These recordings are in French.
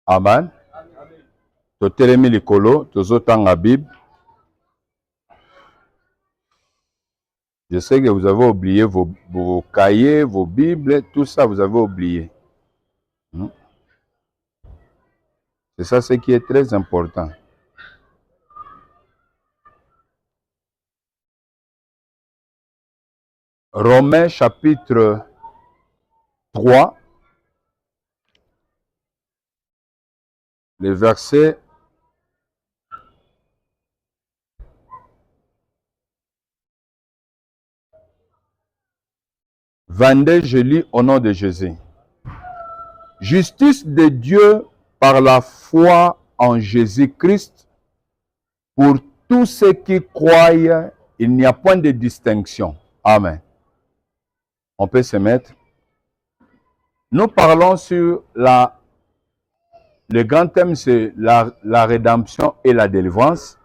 Amen. Totelemi likolo, tozotanga Bible. Je sais que vous avez oublié vos cahiers, vos Bibles, tout ça, vous avez oublié. C'est ça ce qui est très important. Romains chapitre 3, le verset 22, je lis au nom de Jésus. Justice de Dieu par la foi en Jésus-Christ pour tous ceux qui croient, il n'y a point de distinction. Amen. On peut se mettre. Nous parlons sur le grand thème, c'est la rédemption et la délivrance.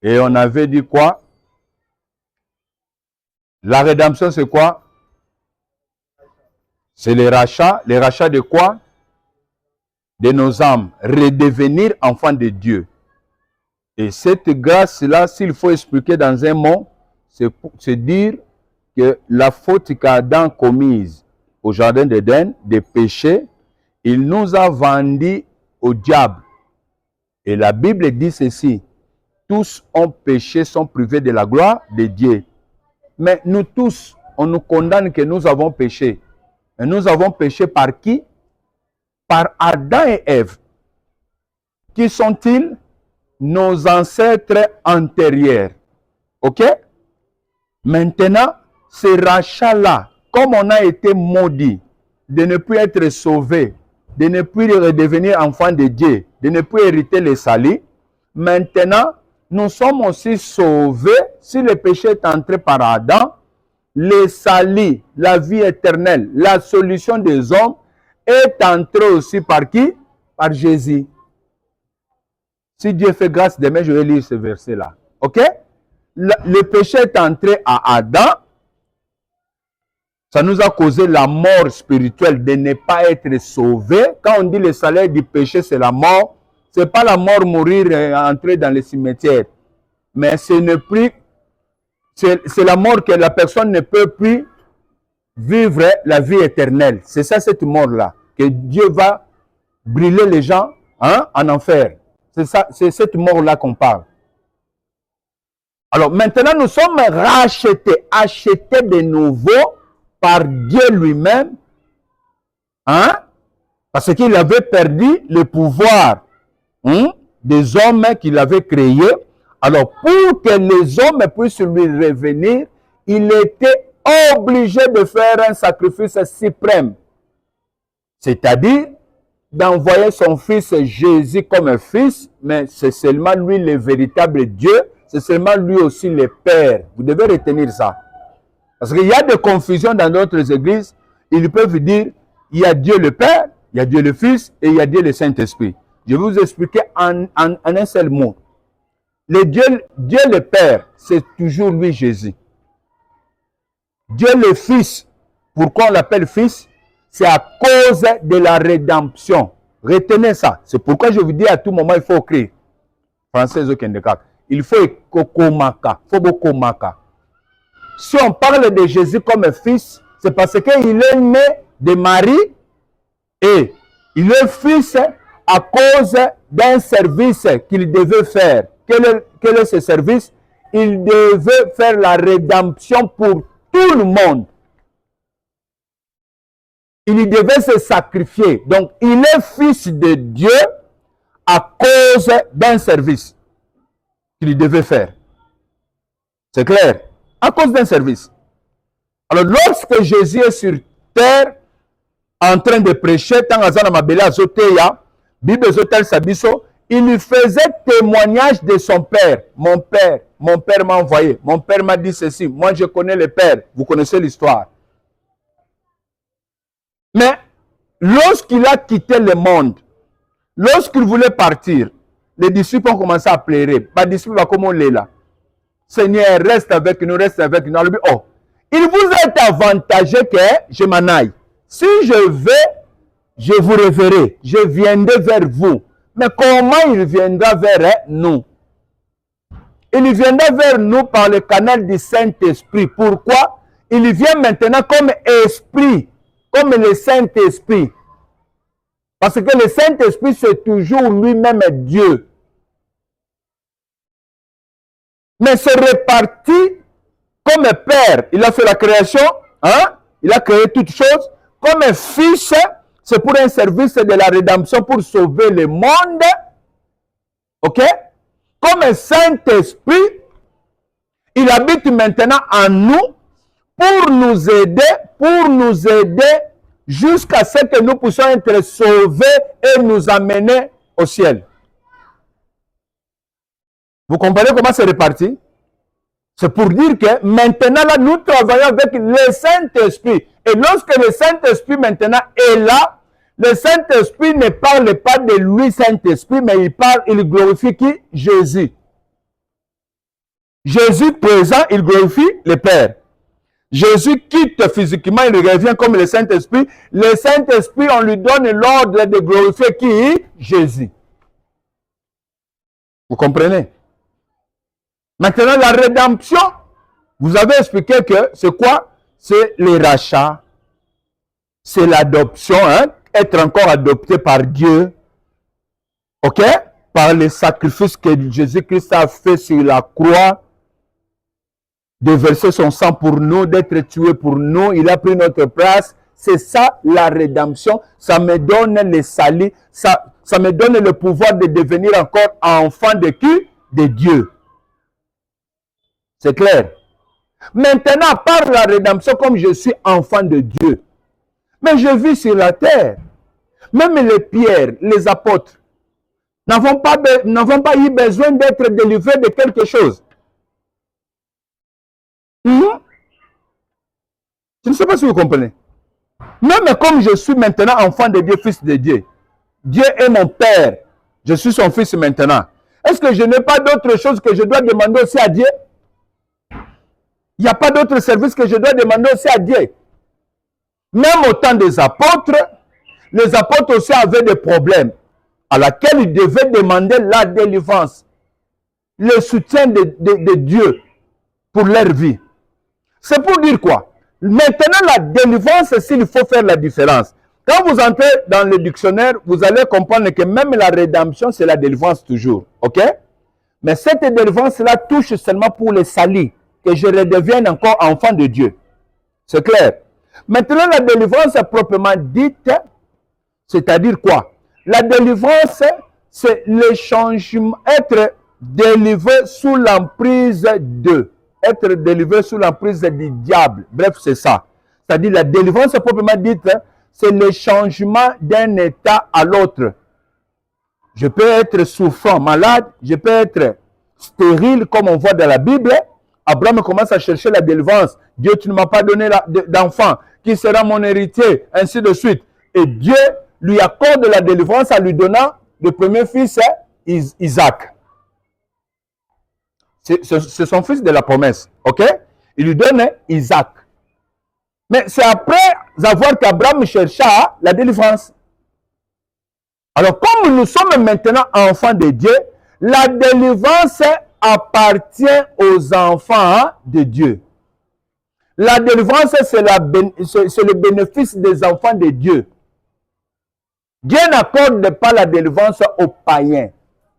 Et on avait dit quoi? La rédemption, c'est quoi? C'est le rachat. Le rachat de quoi? De nos âmes. Redevenir enfants de Dieu. Et cette grâce-là, s'il faut expliquer dans un mot, c'est dire que la faute qu'Adam commise au jardin d'Éden, des péchés, il nous a vendus au diable. Et la Bible dit ceci: tous ont péché, sont privés de la gloire de Dieu. Mais nous tous, on nous condamne que nous avons péché. Et nous avons péché par qui? Par Adam et Ève. Qui sont-ils? Nos ancêtres antérieurs. Ok? Maintenant, ce rachat-là, comme on a été maudit de ne plus être sauvé, de ne plus redevenir enfant de Dieu, de ne plus hériter les salis, maintenant, nous sommes aussi sauvés. Si le péché est entré par Adam, les salis, la vie éternelle, la solution des hommes est entrée aussi par qui? Par Jésus. Si Dieu fait grâce, demain je vais lire ce verset-là. Ok? Le péché est entré à Adam. Ça nous a causé la mort spirituelle de ne pas être sauvé. Quand on dit le salaire du péché, c'est la mort. Ce n'est pas la mort, mourir et entrer dans le cimetière. Mais ce n'est plus... C'est la mort que la personne ne peut plus vivre la vie éternelle. C'est ça, cette mort-là. Que Dieu va brûler les gens en enfer. C'est ça, c'est cette mort-là qu'on parle. Alors maintenant, nous sommes rachetés, achetés de nouveau par Dieu lui-même, parce qu'il avait perdu le pouvoir des hommes qu'il avait créés. Alors, pour que les hommes puissent lui revenir, il était obligé de faire un sacrifice suprême. C'est-à-dire d'envoyer son fils Jésus comme un fils, mais c'est seulement lui le véritable Dieu, c'est seulement lui aussi le Père. Vous devez retenir ça. Parce qu'il y a des confusions dans d'autres églises. Ils peuvent dire, il y a Dieu le Père, il y a Dieu le Fils et il y a Dieu le Saint-Esprit. Je vais vous expliquer en un seul mot. Dieu le Père, c'est toujours lui Jésus. Dieu le Fils, pourquoi on l'appelle Fils? C'est à cause de la rédemption. Retenez ça. C'est pourquoi je vous dis à tout moment, il faut écrire. Français, il faut kokomaka. Si on parle de Jésus comme fils, c'est parce qu'il est né de Marie et il est fils à cause d'un service qu'il devait faire. Quel est ce service? Il devait faire la rédemption pour tout le monde. Il devait se sacrifier. Donc, il est fils de Dieu à cause d'un service qu'il devait faire. C'est clair? À cause d'un service. Alors, lorsque Jésus est sur terre, en train de prêcher, il lui faisait témoignage de son Père. Mon Père m'a envoyé. Mon Père m'a dit ceci. Moi, je connais le Père. Vous connaissez l'histoire. Mais, lorsqu'il a quitté le monde, lorsqu'il voulait partir, les disciples ont commencé à pleurer. Les disciples, comment on est là? Seigneur, reste avec nous, reste avec nous. Oh, il vous est avantageux que je m'en aille. Si je vais, je vous reverrai, je viendrai vers vous. Mais comment il viendra vers nous? Il viendra vers nous par le canal du Saint-Esprit. Pourquoi? Il vient maintenant comme esprit, comme le Saint-Esprit. Parce que le Saint-Esprit, c'est toujours lui-même Dieu. Mais c'est réparti comme Père. Il a fait la création, hein? Il a créé toutes choses. Comme un Fils, c'est pour un service de la rédemption, pour sauver le monde. Ok? Comme un Saint-Esprit, il habite maintenant en nous pour nous aider jusqu'à ce que nous puissions être sauvés et nous amener au ciel. Vous comprenez comment c'est réparti? C'est pour dire que maintenant, là, nous travaillons avec le Saint-Esprit. Et lorsque le Saint-Esprit maintenant est là, le Saint-Esprit ne parle pas de lui, Saint-Esprit, mais il glorifie qui? Jésus. Jésus présent, il glorifie le Père. Jésus quitte physiquement, il revient comme le Saint-Esprit. Le Saint-Esprit, on lui donne l'ordre de glorifier qui? Jésus. Vous comprenez? Maintenant, la rédemption, vous avez expliqué que c'est quoi? C'est le rachat. C'est l'adoption, hein? Être encore adopté par Dieu. Ok? Par le sacrifice que Jésus-Christ a fait sur la croix. De verser son sang pour nous, d'être tué pour nous. Il a pris notre place. C'est ça la rédemption. Ça me donne le salut. Ça me donne le pouvoir de devenir encore enfant de qui? De Dieu. C'est clair. Maintenant, par la rédemption, comme je suis enfant de Dieu, mais je vis sur la terre. Même les pierres, les apôtres, n'avons pas eu besoin d'être délivrés de quelque chose. Je ne sais pas si vous comprenez. Même comme je suis maintenant enfant de Dieu, fils de Dieu, Dieu est mon Père, je suis son fils maintenant. Est-ce que je n'ai pas d'autre chose que je dois demander aussi à Dieu? Il n'y a pas d'autre service que je dois demander aussi à Dieu. Même au temps des apôtres, les apôtres aussi avaient des problèmes à laquelle ils devaient demander la délivrance, le soutien de Dieu pour leur vie. C'est pour dire quoi? Maintenant, la délivrance, s'il faut faire la différence. Quand vous entrez dans le dictionnaire, vous allez comprendre que même la rédemption, c'est la délivrance toujours. Ok? Mais cette délivrance-là touche seulement pour les salis, que je redevienne encore enfant de Dieu. C'est clair? Maintenant, la délivrance proprement dite, c'est-à-dire quoi? La délivrance, c'est le changement, être délivré sous l'emprise de. Être délivré sous l'emprise du diable. Bref, c'est ça. C'est-à-dire la délivrance proprement dite, c'est le changement d'un état à l'autre. Je peux être souffrant, malade, je peux être stérile, comme on voit dans la Bible. Abraham commence à chercher la délivrance. Dieu, tu ne m'as pas donné d'enfant. Qui sera mon héritier? Ainsi de suite. Et Dieu lui accorde la délivrance en lui donnant le premier fils, Isaac. C'est son fils de la promesse. Ok? Il lui donne Isaac. Mais c'est après avoir qu'Abraham chercha la délivrance. Alors, comme nous sommes maintenant enfants de Dieu, la délivrance appartient aux enfants de Dieu. La délivrance, c'est le bénéfice des enfants de Dieu. Dieu n'accorde pas la délivrance aux païens.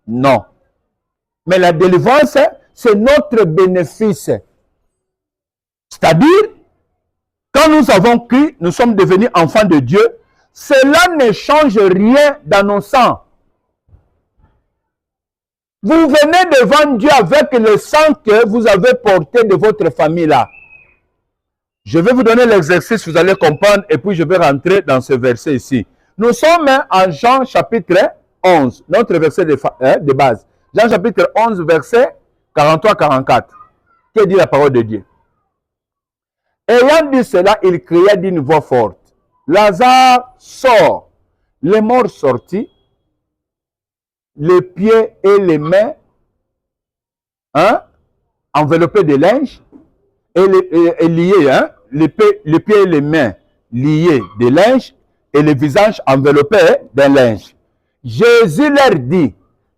Non. Mais la délivrance, c'est notre bénéfice. C'est-à-dire, quand nous avons cru, nous sommes devenus enfants de Dieu, cela ne change rien dans nos sangs. Vous venez devant Dieu avec le sang que vous avez porté de votre famille là. Je vais vous donner l'exercice, vous allez comprendre, et puis je vais rentrer dans ce verset ici. Nous sommes en Jean chapitre 11, notre verset de base. Jean chapitre 11, verset 43-44. Que dit la parole de Dieu? Ayant dit cela, il cria d'une voix forte. Lazare sort. Les morts sortis, les pieds et les mains, hein, enveloppés de linge, et liés, hein, les pieds et les mains liés de linge, et le visage enveloppé d'un linge. Jésus leur dit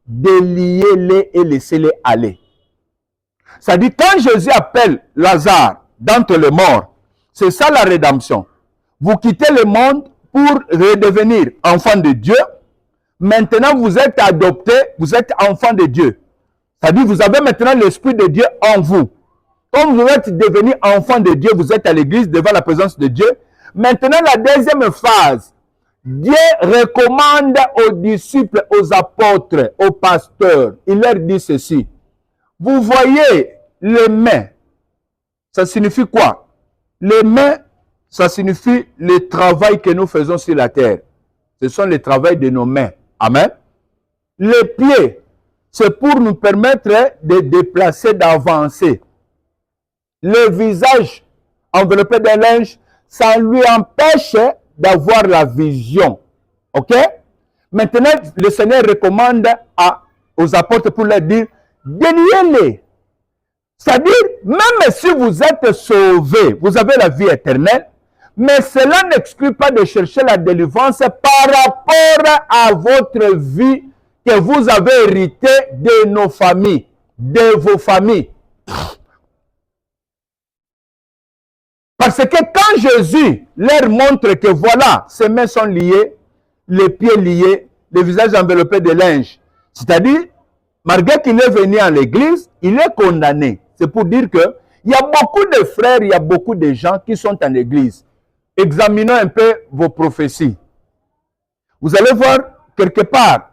de lier-les et laisser-les aller. Ça dit, quand Jésus appelle Lazare d'entre les morts, c'est ça la rédemption. Vous quittez le monde pour redevenir enfant de Dieu. Maintenant, vous êtes adopté, vous êtes enfant de Dieu. C'est-à-dire, vous avez maintenant l'Esprit de Dieu en vous. Comme vous êtes devenu enfant de Dieu, vous êtes à l'église devant la présence de Dieu. Maintenant, la deuxième phase, Dieu recommande aux disciples, aux apôtres, aux pasteurs. Il leur dit ceci. Vous voyez les mains. Ça signifie quoi? Les mains, ça signifie le travail que nous faisons sur la terre. Ce sont les travaux de nos mains. Amen. Les pieds, c'est pour nous permettre de déplacer, d'avancer. Le visage enveloppé d'un linge, ça lui empêche d'avoir la vision. OK? Maintenant, le Seigneur recommande aux apôtres pour leur dire, déliez-les. C'est-à-dire, même si vous êtes sauvés, vous avez la vie éternelle, mais cela n'exclut pas de chercher la délivrance par rapport à votre vie que vous avez hérité de nos familles, de vos familles. Parce que quand Jésus leur montre que voilà, ses mains sont liées, les pieds liés, le visage enveloppé de linge, c'est-à-dire, malgré qu'il est venu à l'église, il est condamné. C'est pour dire que il y a beaucoup de frères, il y a beaucoup de gens qui sont en église. Examinons un peu vos prophéties. Vous allez voir, quelque part,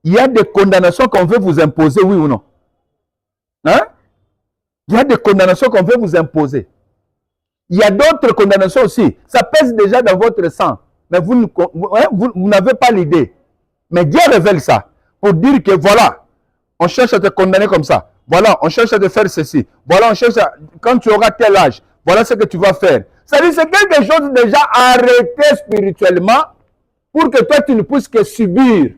il y a des condamnations qu'on veut vous imposer, oui ou non? Hein? Il y a des condamnations qu'on veut vous imposer. Il y a d'autres condamnations aussi. Ça pèse déjà dans votre sang. Mais vous n'avez pas l'idée. Mais Dieu révèle ça pour dire que voilà, on cherche à te condamner comme ça. Voilà, on cherche à te faire ceci. Voilà, on cherche à... Quand tu auras tel âge, voilà ce que tu vas faire. C'est-à-dire c'est quelque chose déjà arrêté spirituellement pour que toi, tu ne puisses que subir.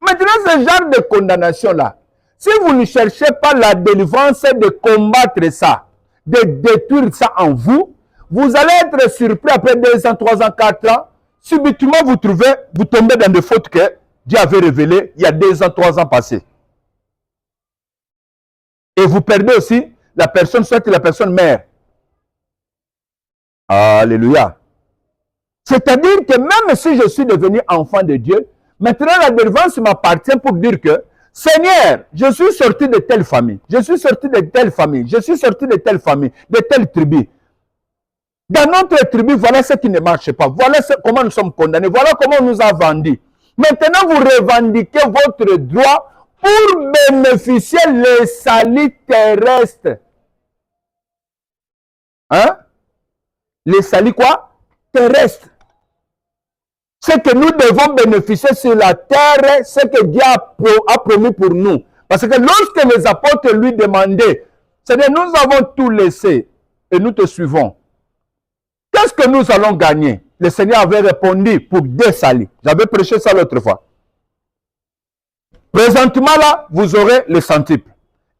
Maintenant, ce genre de condamnation-là, si vous ne cherchez pas la délivrance de combattre ça, de détruire ça en vous, vous allez être surpris après 2 ans, 3 ans, 4 ans. Subitement, vous tombez dans des fautes que Dieu avait révélées il y a 2 ans, 3 ans passés. Et vous perdez aussi la personne, soit la personne mère. Alléluia. C'est-à-dire que même si je suis devenu enfant de Dieu, maintenant la délivrance m'appartient pour dire que Seigneur, je suis sorti de telle famille, je suis sorti de telle famille, je suis sorti de telle famille, de telle tribu. Dans notre tribu, voilà ce qui ne marche pas. Voilà comment nous sommes condamnés. Voilà comment on nous a vendus. Maintenant, vous revendiquez votre droit pour bénéficier le salut terrestre. Hein? Le salut quoi? Terrestre. Ce que nous devons bénéficier sur la terre, ce que Dieu a promis pour nous. Parce que lorsque les apôtres lui demandaient, c'est-à-dire nous avons tout laissé et nous te suivons. Qu'est-ce que nous allons gagner? Le Seigneur avait répondu pour 2 saluts. J'avais prêché ça l'autre fois. Présentement là, vous aurez le centuple.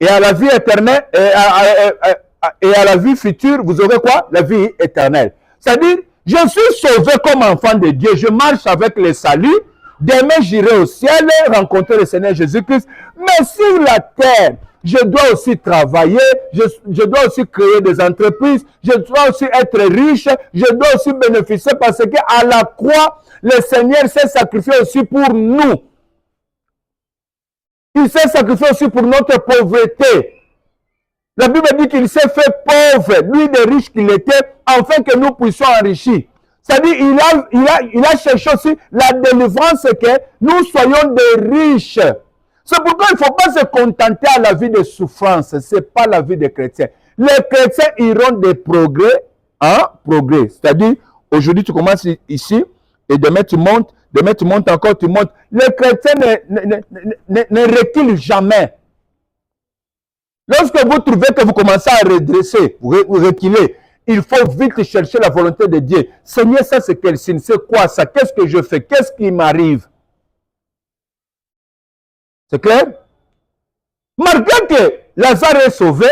Et à la vie éternelle, et à la vie future, vous aurez quoi? La vie éternelle. C'est-à-dire, je suis sauvé comme enfant de Dieu. Je marche avec le salut. Demain, j'irai au ciel rencontrer le Seigneur Jésus-Christ. Mais sur la terre, je dois aussi travailler, je dois aussi créer des entreprises, je dois aussi être riche, je dois aussi bénéficier parce qu'à la croix, le Seigneur s'est sacrifié aussi pour nous. Il s'est sacrifié aussi pour notre pauvreté. La Bible dit qu'il s'est fait pauvre, lui de riche qu'il était, afin que nous puissions enrichir. C'est-à-dire il a cherché aussi la délivrance que nous soyons des riches. C'est pourquoi il ne faut pas se contenter à la vie de souffrance. Ce n'est pas la vie des chrétiens. Les chrétiens iront des progrès en progrès. C'est-à-dire, aujourd'hui tu commences ici, et demain tu montes encore, tu montes. Les chrétiens ne reculent jamais. Lorsque vous trouvez que vous commencez à redresser, vous reculez, il faut vite chercher la volonté de Dieu. Seigneur, ça c'est quel signe? C'est quoi ça? Qu'est-ce que je fais? Qu'est-ce qui m'arrive? C'est clair? Malgré que Lazare est sauvé,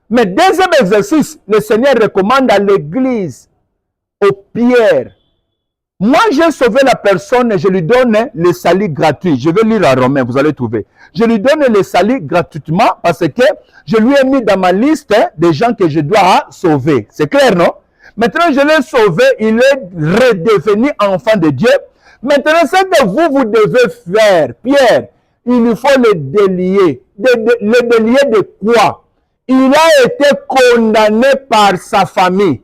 mais deuxième exercice, le Seigneur recommande à l'église, aux pierres, Moi, j'ai sauvé la personne et je lui donne le salut gratuit. Je vais lire à Romain, vous allez trouver. Je lui donne le salut gratuitement parce que je lui ai mis dans ma liste des gens que je dois sauver. C'est clair, non? Maintenant, je l'ai sauvé, il est redevenu enfant de Dieu. Maintenant, ce que vous devez faire, Pierre, il lui faut le délier. Le délier de quoi? Il a été condamné par sa famille.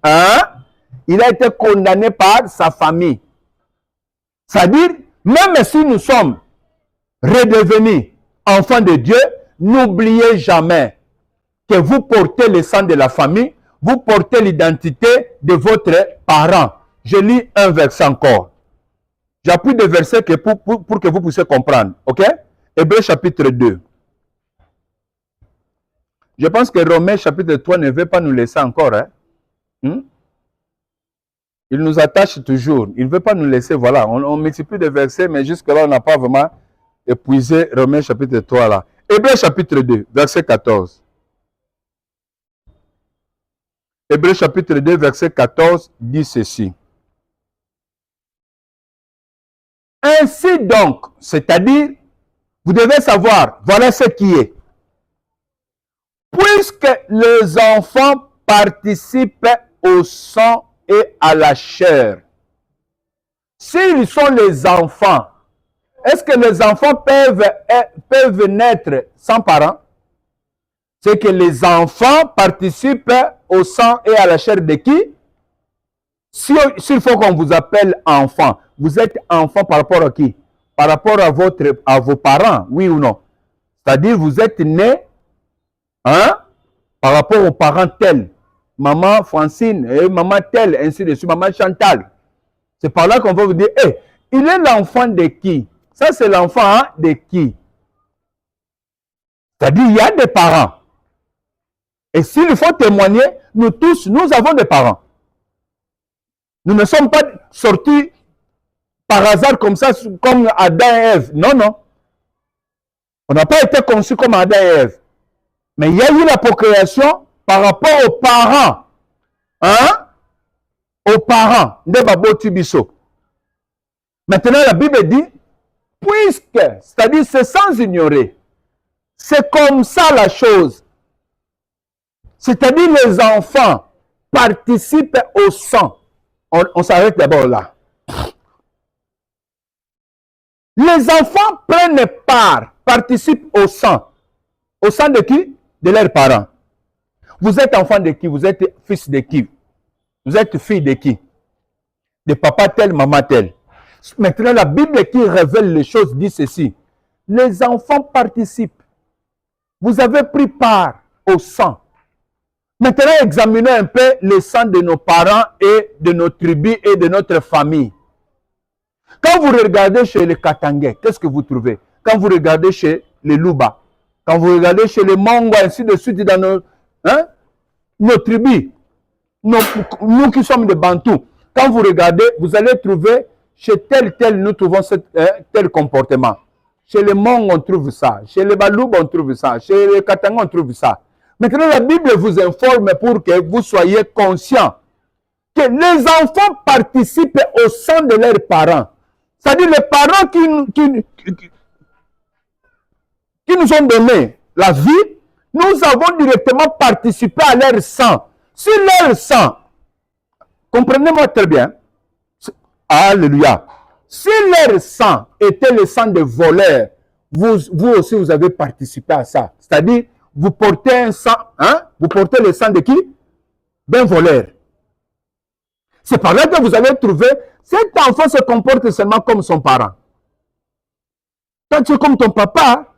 Hein? Il a été condamné par sa famille. C'est-à-dire, même si nous sommes redevenus enfants de Dieu, n'oubliez jamais que vous portez le sang de la famille, vous portez l'identité de votre parent. Je lis un verset encore. J'appuie des versets pour que vous puissiez comprendre. Ok? Hébreux chapitre 2. Je pense que Romains chapitre 3 ne veut pas nous laisser encore. Hein? Il nous attache toujours. Il ne veut pas nous laisser. Voilà, on multiplie des versets, mais jusque-là, on n'a pas vraiment épuisé Romains chapitre 3 là. Hébreux chapitre 2, verset 14. Hébreux chapitre 2, verset 14 dit ceci. Ainsi donc, c'est-à-dire, vous devez savoir, voilà ce qui est. Puisque les enfants participent au sang et à la chair. S'ils sont les enfants, est-ce que les enfants peuvent naître sans parents? C'est que les enfants participent au sang et à la chair de qui? S'il faut qu'on vous appelle enfant, vous êtes enfant par rapport à qui? Par rapport à vos parents, oui ou non? C'est-à-dire vous êtes né par rapport aux parents tels. Maman Francine, et maman telle, ainsi de suite, maman Chantal. C'est par là qu'on va vous dire, il est l'enfant de qui? Ça, c'est l'enfant de qui? C'est-à-dire, il y a des parents. Et s'il faut témoigner, nous tous, nous avons des parents. Nous ne sommes pas sortis par hasard comme ça, comme Adam et Ève. Non, non. On n'a pas été conçus comme Adam et Ève. Mais il y a eu la procréation par rapport aux parents. Hein? Aux parents de Babo Tubiso. Maintenant, la Bible dit, puisque, c'est-à-dire c'est sans ignorer, c'est comme ça la chose. C'est-à-dire les enfants participent au sang. On s'arrête d'abord là. Les enfants prennent part, participent au sang. Au sang de qui? De leurs parents. Vous êtes enfant de qui? Vous êtes fils de qui? Vous êtes fille de qui? De papa tel, maman tel. Maintenant, la Bible qui révèle les choses dit ceci. Les enfants participent. Vous avez pris part au sang. Maintenant, examinons un peu le sang de nos parents et de nos tribus et de notre famille. Quand vous regardez chez les Katangais, qu'est-ce que vous trouvez? Quand vous regardez chez les Luba, quand vous regardez chez les Mongo, ainsi de suite, dans nos tribus, nous qui sommes des Bantous, quand vous regardez, vous allez trouver chez tel, nous trouvons tel comportement. Chez les Mongo, on trouve ça. Chez les Baloub, on trouve ça. Chez les Katangais, on trouve ça. Maintenant, la Bible vous informe pour que vous soyez conscients que les enfants participent au sang de leurs parents. C'est-à-dire les parents qui nous ont donné la vie, nous avons directement participé à leur sang. Si leur sang, comprenez-moi très bien, alléluia, si leur sang était le sang de voleurs, vous aussi vous avez participé à ça. C'est-à-dire, vous portez un sang, vous portez le sang de qui? D'un voleur. C'est par là que vous allez trouver, cet enfant se comporte seulement comme son parent. Quand tu es comme ton papa,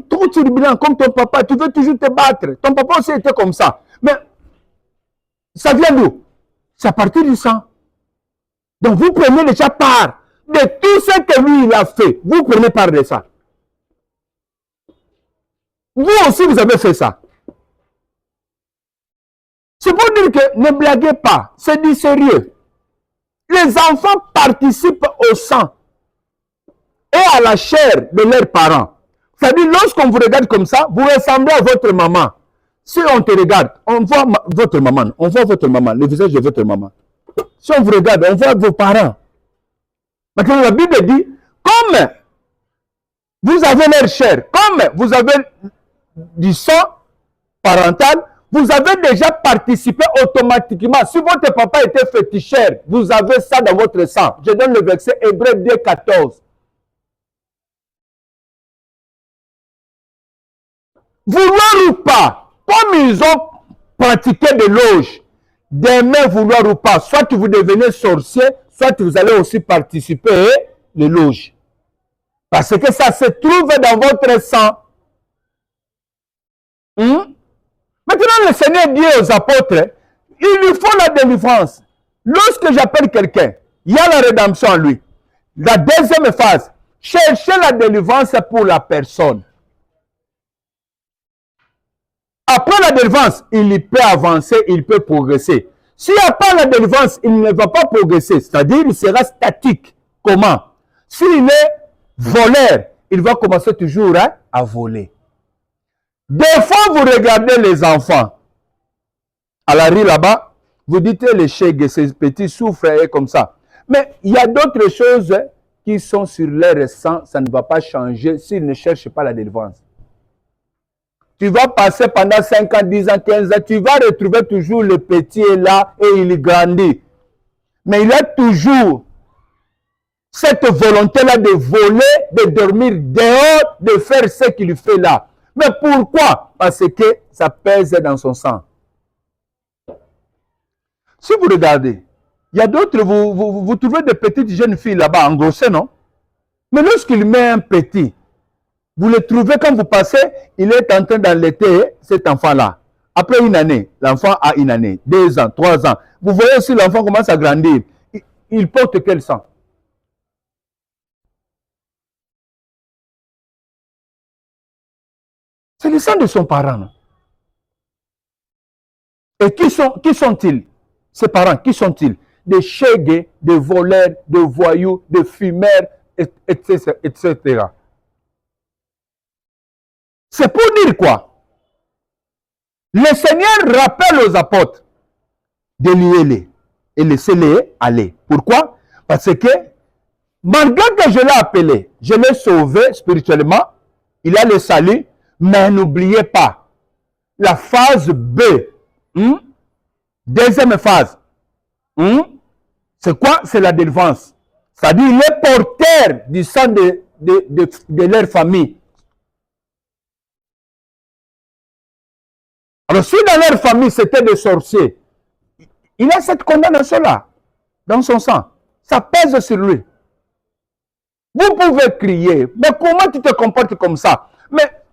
trop turbulent comme ton papa, tu veux toujours te battre. Ton papa aussi était comme ça. Mais ça vient d'où? C'est à partir du sang. Donc vous prenez déjà part de tout ce que lui il a fait. Vous prenez part de ça. Vous aussi vous avez fait ça. C'est pour dire que ne blaguez pas, c'est du sérieux. Les enfants participent au sang et à la chair de leurs parents. C'est-à-dire, lorsqu'on vous regarde comme ça, vous ressemblez à votre maman. Si on te regarde, on voit votre maman, le visage de votre maman. Si on vous regarde, on voit vos parents. Maintenant, la Bible dit, comme vous avez l'air chair, comme vous avez du sang parental, vous avez déjà participé automatiquement. Si votre papa était féticheur, vous avez ça dans votre sang. Je donne le verset Hébreux 2, 14. Vouloir ou pas, comme ils ont pratiqué des loges, demain vouloir ou pas, soit vous devenez sorcier, soit vous allez aussi participer les loges. Parce que ça se trouve dans votre sang. Maintenant, le Seigneur dit aux apôtres, il lui faut la délivrance. Lorsque j'appelle quelqu'un, il y a la rédemption en lui. La deuxième phase, chercher la délivrance pour la personne. Après la délivrance, il peut avancer, il peut progresser. S'il n'y a pas la délivrance, il ne va pas progresser. C'est-à-dire, il sera statique. Comment? S'il est voleur, il va commencer toujours à voler. Des fois, vous regardez les enfants. À la rue là-bas, vous dites les chèques, ces petits souffrent comme ça. Mais il y a d'autres choses qui sont sur leur sang, ça ne va pas changer s'ils ne cherchent pas la délivrance. Tu vas passer pendant 5 ans, 10 ans, 15 ans, tu vas retrouver toujours le petit là et il grandit. Mais il a toujours cette volonté-là de voler, de dormir dehors, de faire ce qu'il fait là. Mais pourquoi? Parce que ça pèse dans son sang. Si vous regardez, il y a d'autres, vous trouvez des petites jeunes filles là-bas engrossées, non? Mais lorsqu'il met un petit, vous le trouvez quand vous passez, il est en train d'allaiter cet enfant-là. Après une année, l'enfant a une année, 2 ans, 3 ans. Vous voyez aussi l'enfant commence à grandir. Il porte quel sang? C'est le sang de son parent. Non? Et qui sont-ils? Ses parents, qui sont-ils? Des chégués, des voleurs, des voyous, des fumeurs, etc. etc. C'est pour dire quoi? Le Seigneur rappelle aux apôtres de lier-les et laisser-les aller. Pourquoi? Parce que malgré que je l'ai appelé, je l'ai sauvé spirituellement, il a le salut, mais n'oubliez pas la phase B. Deuxième phase. C'est quoi? C'est la délivrance. C'est-à-dire il est porteur du sang de leur famille. Alors si dans leur famille c'était des sorciers, il a cette condamnation-là dans son sang. Ça pèse sur lui. Vous pouvez crier, mais comment tu te comportes comme ça? Mais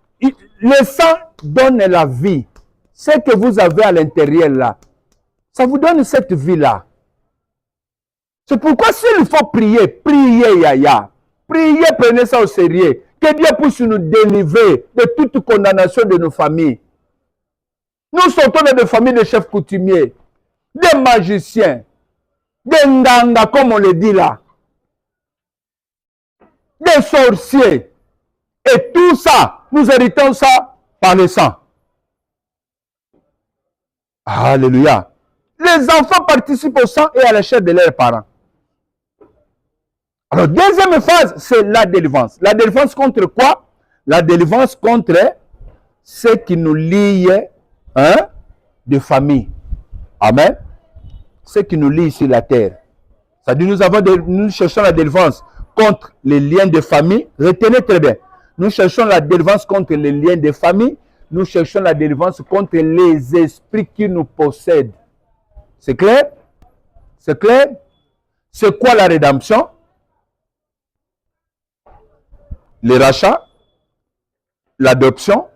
le sang donne la vie. Ce que vous avez à l'intérieur là, ça vous donne cette vie-là. C'est pourquoi s'il faut prier, priez Yaya. Priez, prenez ça au sérieux. Que Dieu puisse nous délivrer de toute condamnation de nos familles. Nous sortons de familles de chefs coutumiers, des magiciens, des nganga, comme on le dit là, des sorciers. Et tout ça, nous héritons ça par le sang. Alléluia. Les enfants participent au sang et à la chair de leurs parents. Alors, deuxième phase, c'est la délivrance. La délivrance contre quoi? La délivrance contre ce qui nous lie de famille. Amen. Ce qui nous lie sur la terre. C'est-à-dire, nous cherchons la délivrance contre les liens de famille. Retenez très bien. Nous cherchons la délivrance contre les liens de famille. Nous cherchons la délivrance contre les esprits qui nous possèdent. C'est clair? C'est clair? C'est quoi la rédemption? Le rachat, l'adoption.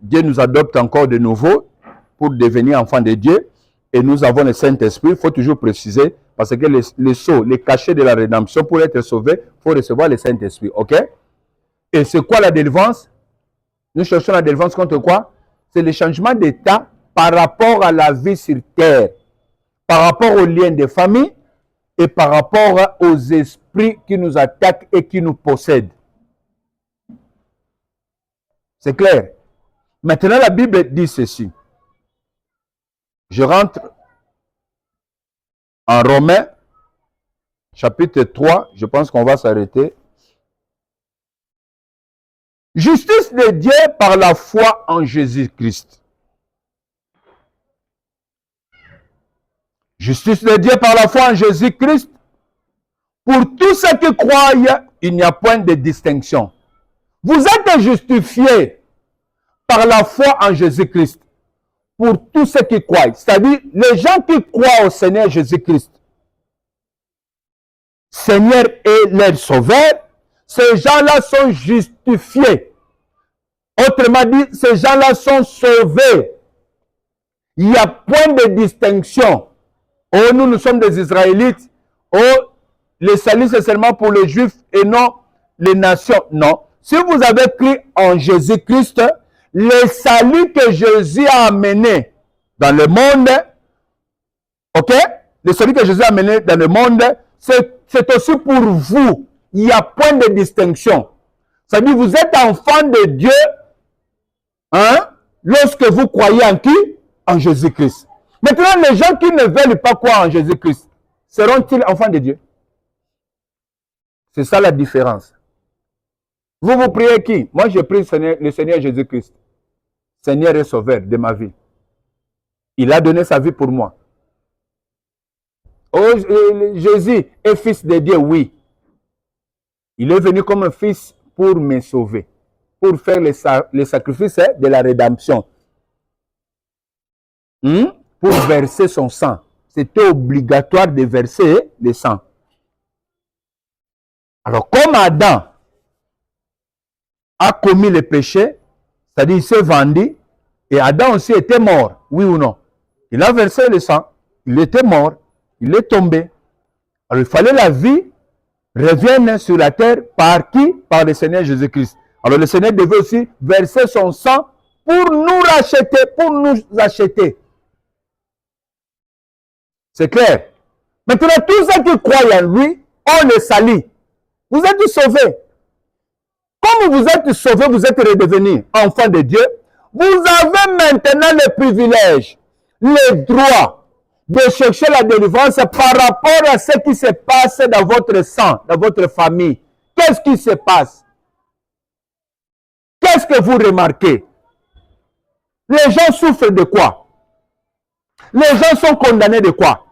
Dieu nous adopte encore de nouveau pour devenir enfants de Dieu. Et nous avons le Saint-Esprit. Il faut toujours préciser, parce que le sceau, le cachet de la rédemption, pour être sauvé, il faut recevoir le Saint-Esprit. OK? Et c'est quoi la délivrance? Nous cherchons la délivrance contre quoi? C'est le changement d'état par rapport à la vie sur terre, par rapport aux liens de famille et par rapport aux esprits qui nous attaquent et qui nous possèdent. C'est clair? Maintenant, la Bible dit ceci. Je rentre En Romains, chapitre 3, je pense qu'on va s'arrêter. Justice de Dieu par la foi en Jésus-Christ. Justice de Dieu par la foi en Jésus-Christ. Pour tous ceux qui croient, il n'y a point de distinction. Vous êtes justifiés par la foi en Jésus-Christ. Pour tous ceux qui croient. C'est-à-dire, les gens qui croient au Seigneur Jésus-Christ. Seigneur est leur sauveur. Ces gens-là sont justifiés. Autrement dit, ces gens-là sont sauvés. Il n'y a point de distinction. Oh, nous sommes des Israélites. Oh, le salut c'est seulement pour les Juifs et non les nations. Non. Si vous avez cru en Jésus-Christ, le salut que Jésus a amené dans le monde, ok? Le salut que Jésus a amené dans le monde, c'est aussi pour vous. Il n'y a point de distinction. C'est-à-dire, vous êtes enfant de Dieu, hein? Lorsque vous croyez en qui? En Jésus-Christ. Maintenant, les gens qui ne veulent pas croire en Jésus-Christ, seront-ils enfants de Dieu? C'est ça la différence. Vous priez qui? Moi, je prie le Seigneur Jésus-Christ. Seigneur et Sauveur de ma vie. Il a donné sa vie pour moi. Oh, Jésus est fils de Dieu, oui. Il est venu comme un fils pour me sauver. Pour faire le sacrifice de la rédemption. Pour verser son sang. C'était obligatoire de verser le sang. Alors, comme Adam a commis le péché, c'est-à-dire il s'est vendu, et Adam aussi était mort, oui ou non? Il a versé le sang, il était mort, il est tombé. Alors, il fallait la vie revienne sur la terre par qui? Par le Seigneur Jésus-Christ. Alors, le Seigneur devait aussi verser son sang pour nous racheter, pour nous acheter. C'est clair. Maintenant, tous ceux qui croient en lui, on le salut. Vous êtes sauvés. Comme vous êtes sauvés, vous êtes redevenus enfants de Dieu. Vous avez maintenant le privilège, le droit de chercher la délivrance par rapport à ce qui se passe dans votre sang, dans votre famille. Qu'est-ce qui se passe? Qu'est-ce que vous remarquez? Les gens souffrent de quoi? Les gens sont condamnés de quoi?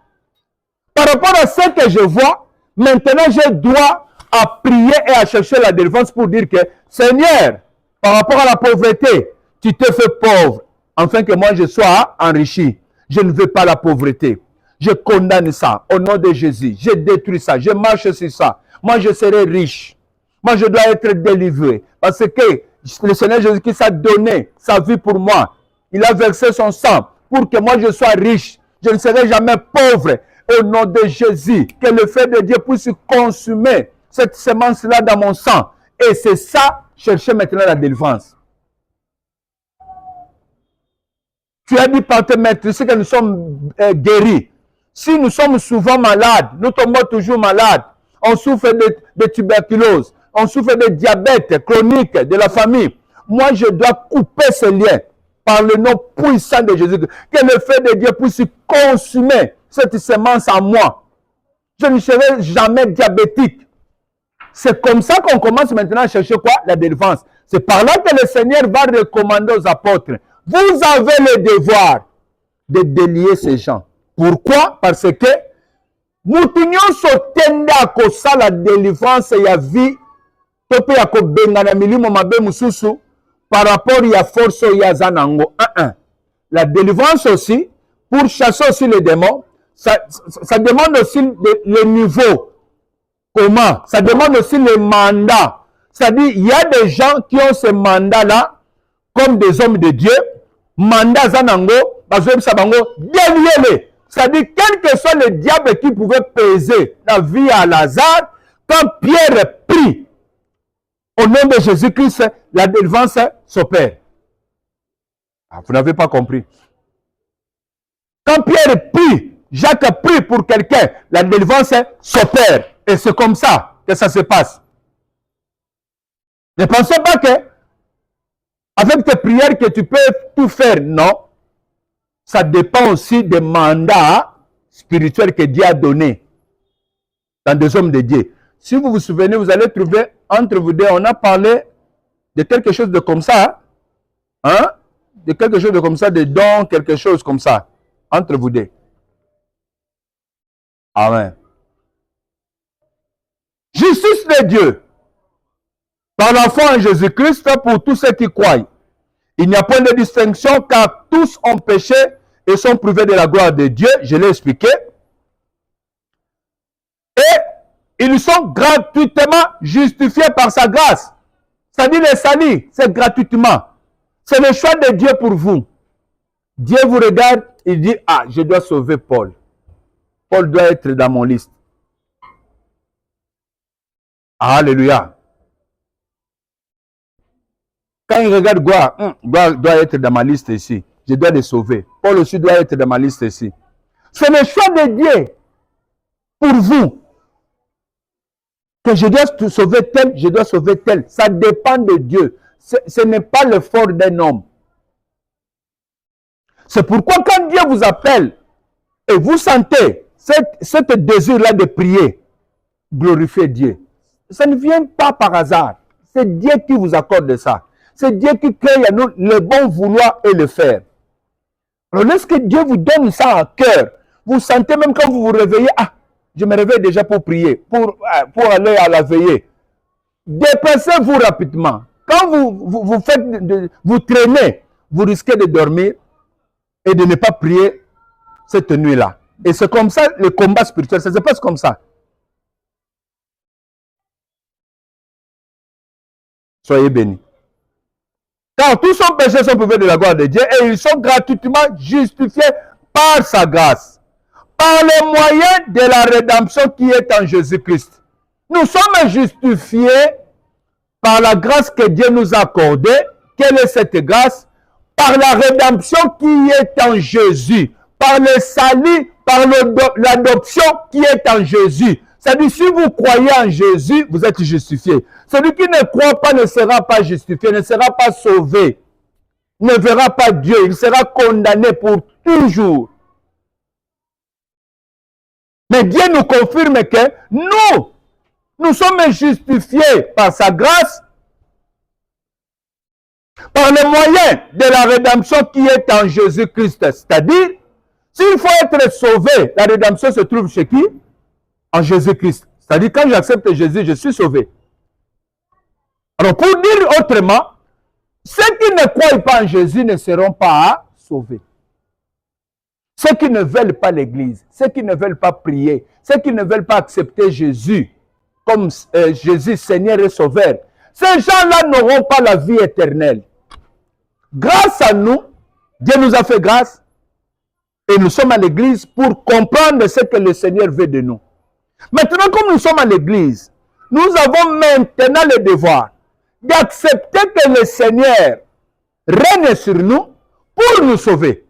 Par rapport à ce que je vois, maintenant je dois à prier et à chercher la délivrance pour dire que Seigneur, par rapport à la pauvreté, tu te fais pauvre, afin que moi je sois enrichi. Je ne veux pas la pauvreté. Je condamne ça au nom de Jésus. Je détruis ça. Je marche sur ça. Moi je serai riche. Moi je dois être délivré. Parce que le Seigneur Jésus-Christ a donné sa vie pour moi. Il a versé son sang pour que moi je sois riche. Je ne serai jamais pauvre. Au nom de Jésus, que le feu de Dieu puisse consumer cette semence-là dans mon sang. Et c'est ça, chercher maintenant la délivrance. Tu as dit par tes maîtres, c'est que nous sommes guéris. Si nous sommes souvent malades, nous tombons toujours malades. On souffre de tuberculose, on souffre de diabète chronique de la famille. Moi, je dois couper ce lien par le nom puissant de Jésus. Que le feu de Dieu puisse consumer cette semence en moi. Je ne serai jamais diabétique. C'est comme ça qu'on commence maintenant à chercher quoi? La délivrance. C'est par là que le Seigneur va recommander aux apôtres. Vous avez le devoir de délier ces gens. Pourquoi? Parce que Moutinho sotende akosa la délivrance ya vie tope ya kobengana milimo mabe mususu par rapport ya force ya zanango. La délivrance aussi, pour chasser aussi les démons, ça demande aussi le niveau. Comment? Ça demande aussi le mandat. C'est-à-dire, il y a des gens qui ont ce mandat-là, comme des hommes de Dieu. Mandat zanango, déliez-les. C'est-à-dire, quel que soit le diable qui pouvait peser la vie à Lazare, quand Pierre prie au nom de Jésus-Christ, la délivrance s'opère. Ah, vous n'avez pas compris. Quand Pierre prie, Jacques prie pour quelqu'un, la délivrance s'opère. Et c'est comme ça que ça se passe. Ne pensez pas que avec tes prières que tu peux tout faire. Non. Ça dépend aussi des mandats spirituel que Dieu a donné dans des hommes de Dieu. Si vous vous souvenez, vous allez trouver entre vous deux, on a parlé de quelque chose de comme ça, hein? De quelque chose de comme ça, de dons, quelque chose comme ça, entre vous deux. Amen. Justice de Dieu, par la foi en Jésus-Christ, pour tous ceux qui croient. Il n'y a point de distinction, car tous ont péché et sont privés de la gloire de Dieu, je l'ai expliqué. Et ils sont gratuitement justifiés par sa grâce. C'est-à-dire les salis, c'est gratuitement. C'est le choix de Dieu pour vous. Dieu vous regarde, il dit, ah, je dois sauver Paul. Paul doit être dans mon liste. Alléluia. Quand il regarde Gloire doit être dans ma liste ici. Je dois le sauver. Paul aussi doit être dans ma liste ici. C'est le choix de Dieu pour vous. Que je dois sauver tel, je dois sauver tel. Ça dépend de Dieu. Ce n'est pas l'effort d'un homme. C'est pourquoi quand Dieu vous appelle et vous sentez cette désir-là de prier, glorifier Dieu. Ça ne vient pas par hasard. C'est Dieu qui vous accorde ça. C'est Dieu qui crée à nous le bon vouloir et le faire. Alors lorsque Dieu vous donne ça à cœur, vous sentez même quand vous vous réveillez, ah, je me réveille déjà pour prier, pour aller à la veillée. Dépassez-vous rapidement. Quand vous traînez, vous risquez de dormir et de ne pas prier cette nuit-là. Et c'est comme ça le combat spirituel, ça se passe comme ça. Soyez bénis. Car tous sont péchés, sont privés de la gloire de Dieu et ils sont gratuitement justifiés par sa grâce, par le moyen de la rédemption qui est en Jésus-Christ. Nous sommes justifiés par la grâce que Dieu nous a accordée. Quelle est cette grâce? Par la rédemption qui est en Jésus, par le salut, par l'adoption qui est en Jésus. C'est-à-dire, si vous croyez en Jésus, vous êtes justifié. Celui qui ne croit pas ne sera pas justifié, ne sera pas sauvé, ne verra pas Dieu, il sera condamné pour toujours. Mais Dieu nous confirme que nous sommes justifiés par sa grâce, par le moyen de la rédemption qui est en Jésus-Christ. C'est-à-dire, s'il faut être sauvé, la rédemption se trouve chez qui? En Jésus-Christ. C'est-à-dire, quand j'accepte Jésus, je suis sauvé. Alors, pour dire autrement, ceux qui ne croient pas en Jésus ne seront pas sauvés. Ceux qui ne veulent pas l'Église, ceux qui ne veulent pas prier, ceux qui ne veulent pas accepter Jésus comme Jésus, Seigneur et Sauveur, ces gens-là n'auront pas la vie éternelle. Grâce à nous, Dieu nous a fait grâce et nous sommes à l'Église pour comprendre ce que le Seigneur veut de nous. Maintenant, comme nous sommes à l'Église, nous avons maintenant le devoir d'accepter que le Seigneur règne sur nous pour nous sauver.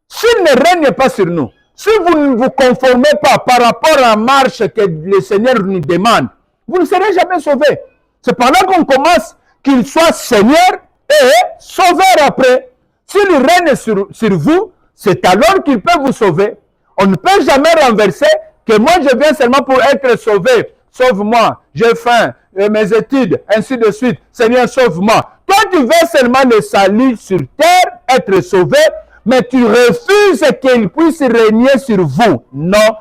S'il ne règne pas sur nous, si vous ne vous conformez pas par rapport à la marche que le Seigneur nous demande, vous ne serez jamais sauvés. C'est par là qu'on commence qu'il soit Seigneur et Sauveur après. S'il règne sur vous, c'est alors qu'il peut vous sauver. On ne peut jamais renverser que moi je viens seulement pour être sauvé. Sauve-moi, j'ai faim, mes études, ainsi de suite. Seigneur, sauve-moi. Toi, tu veux seulement le salut sur terre, être sauvé, mais tu refuses qu'il puisse régner sur vous. Non.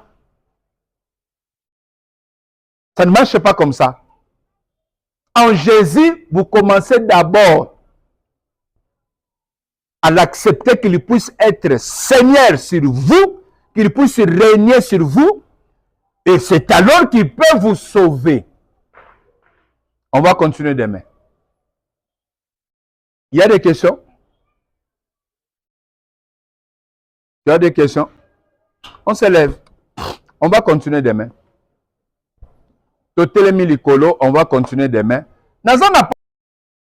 Ça ne marche pas comme ça. En Jésus, vous commencez d'abord à l'accepter qu'il puisse être Seigneur sur vous, qu'il puisse régner sur vous, et c'est alors qu'il peut vous sauver. On va continuer demain. Il y a des questions? Il y a des questions? On se lève. On va continuer demain. On va continuer demain.